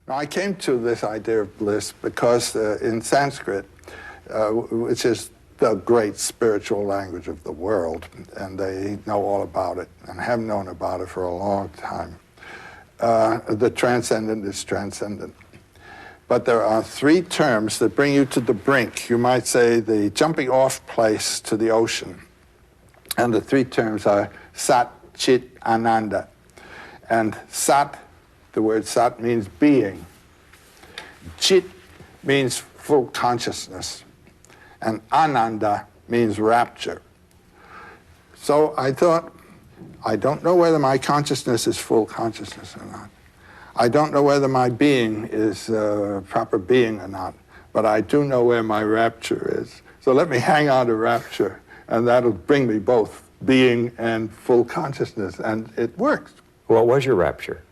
I came to this idea of bliss because in Sanskrit, which is the great spiritual language of the world, and they know all about it and have known about it for a long time, the transcendent is transcendent. But there are three terms that bring you to the brink. You might say the jumping off place to the ocean. And the three terms are Sat, Chit, Ananda. And Sat, the word Sat means being. Chit means full consciousness. And Ananda means rapture. So I thought, I don't know whether my consciousness is full consciousness or not. I don't know whether my being is proper being or not, but I do know where my rapture is. So let me hang on to rapture, and that'll bring me both being and full consciousness, and it works. What was your rapture?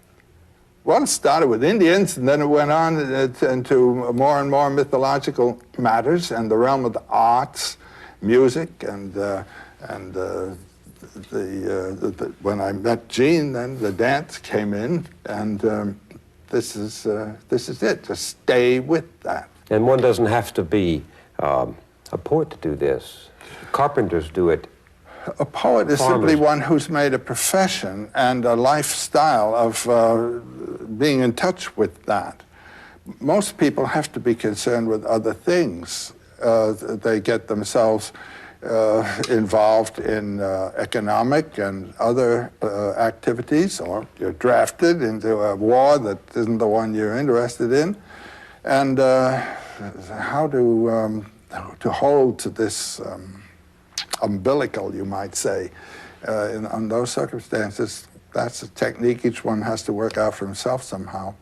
Well, it started with Indians, and then it went on into more and more mythological matters and the realm of the arts, music, and when I met Jean, then the dance came in, and this is it. Just stay with that. And one doesn't have to be a poet to do this. Carpenters do it. A poet is simply one who's made a profession and a lifestyle of being in touch with that. Most people have to be concerned with other things. They get themselves involved in economic and other activities, or you're drafted into a war that isn't the one you're interested in. And how to hold to this umbilical, you might say, on those circumstances, that's a technique each one has to work out for himself somehow.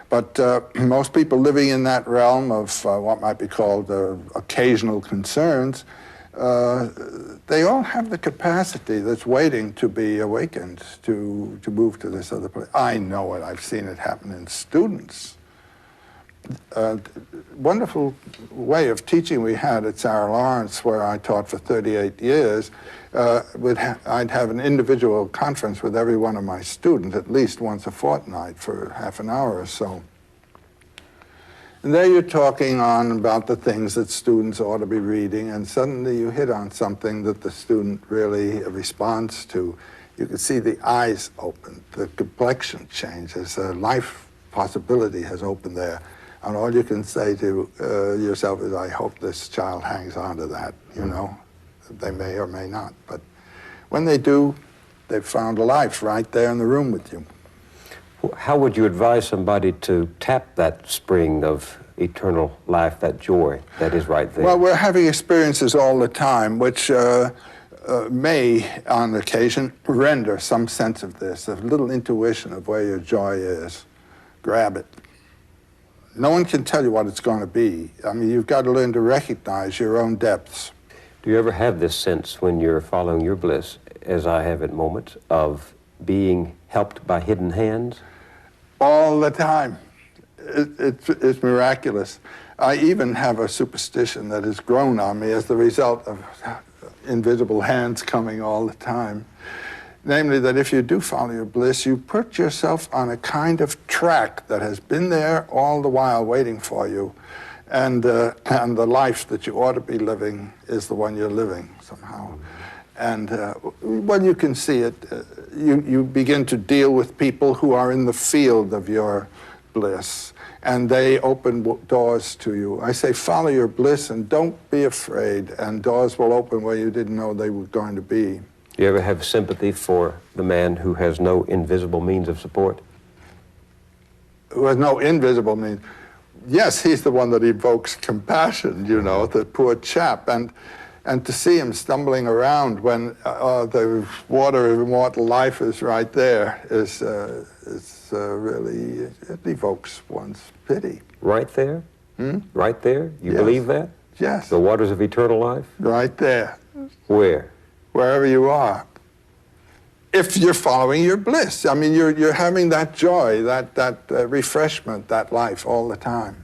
But most people living in that realm of what might be called occasional concerns, they all have the capacity that's waiting to be awakened to move to this other place. I know it. I've seen it happen in students. Wonderful way of teaching we had at Sarah Lawrence, where I taught for 38 years. I'd have an individual conference with every one of my students at least once a fortnight for half an hour or so. And there you're talking on about the things that students ought to be reading, and suddenly you hit on something that the student really responds to. You can see the eyes open, the complexion changes, a life possibility has opened there. And all you can say to yourself is, I hope this child hangs on to that, you know. They may or may not, but when they do, they've found a life right there in the room with you. How would you advise somebody to tap that spring of eternal life, that joy that is right there? Well, we're having experiences all the time, which may, on occasion, render some sense of this, a little intuition of where your joy is. Grab it. No one can tell you what it's going to be. I mean, you've got to learn to recognize your own depths. Do you ever have this sense when you're following your bliss, as I have at moments, of being helped by hidden hands? All the time. It's miraculous. I even have a superstition that has grown on me as the result of invisible hands coming all the time. Namely, that if you do follow your bliss, you put yourself on a kind of track that has been there all the while waiting for you. And the life that you ought to be living is the one you're living somehow. And when you can see it, you begin to deal with people who are in the field of your bliss, and they open doors to you. I say follow your bliss and don't be afraid, and doors will open where you didn't know they were going to be. Do you ever have sympathy for the man who has no invisible means of support? Who has no invisible means? Yes, he's the one that evokes compassion, you know, the poor chap. And to see him stumbling around when the water of immortal life is right there is really, it evokes one's pity. Right there? Hmm? Right there? You Yes. believe that? Yes. The waters of eternal life? Right there. Where? Wherever you are. If you're following your bliss. I mean, you're having that joy, that refreshment, that life all the time.